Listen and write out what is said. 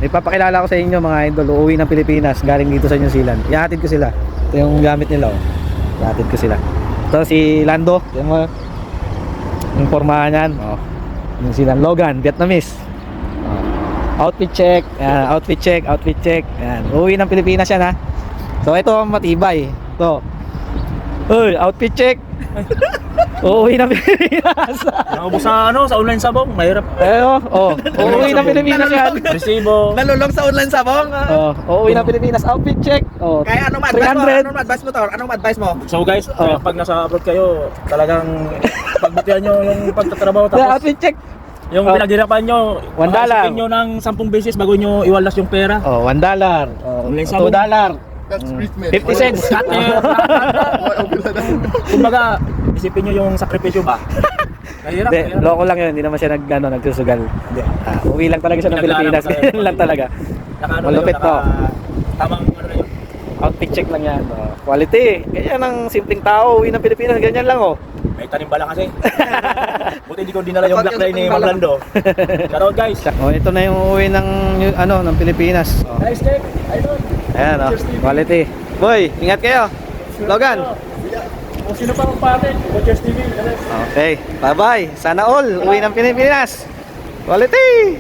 ipapakilala ko sa inyo mga idol, uuwi ng Pilipinas galing dito sa New Zealand. Ihatid ko sila. Ito yung gamit nila, oh. Ihatid ko sila. Ito si Lando, yung pormahan yan, oh. New Zealand Logan, Vietnamese. Outfit check, outfit check, outfit check. Yan. Uuwi ng Pilipinas yan, ha. So ito ang matibay. Ito. Uy, outfit check. Uuwi ng Pilipinas. Nakabos sa sa online sabong, mahirap. Uuwi ng Pilipinas yan. Resibo. Nalulong sa online sabong. Uuwi ng Pilipinas, outfit check. Kaya anong advice mo? Anong advice mo? So guys, pag nasa abroad kayo, talagang pagbutihan nyo yung pagtatrabaho The tapos outfit check. yung pinaghirapan nyo, $1. isipin nyo ng 10 beses bago nyo iwalas yung pera. $1. Online $2. sabong. That's treatment. 50 cents. Kumbaga, isipin nyo yung sakripisyo ba? Mahirap. Hindi, loko lang yun. Hindi naman siya nagsusugal. Uwi lang talaga siya ng Pilipinas. Yan lang talaga. Malupit to. Tamang ano yun. Outfit check lang yan. Quality. Ganyan ang simpleng tao. Uwi ng Pilipinas. Ganyan lang, oh. May tanim bala kasi. Buti hindi ko dinala yung black line ni Mang Lando. Shoutout guys. Ito na yung uwi ng Pilipinas. Nice take. Idol. Ayan, quality. Boy, ingat kayo. Logan. Kung sino pa ang patin, Watchers TV. Okay, bye-bye. Sana all uwi ng Pilipinas. Quality.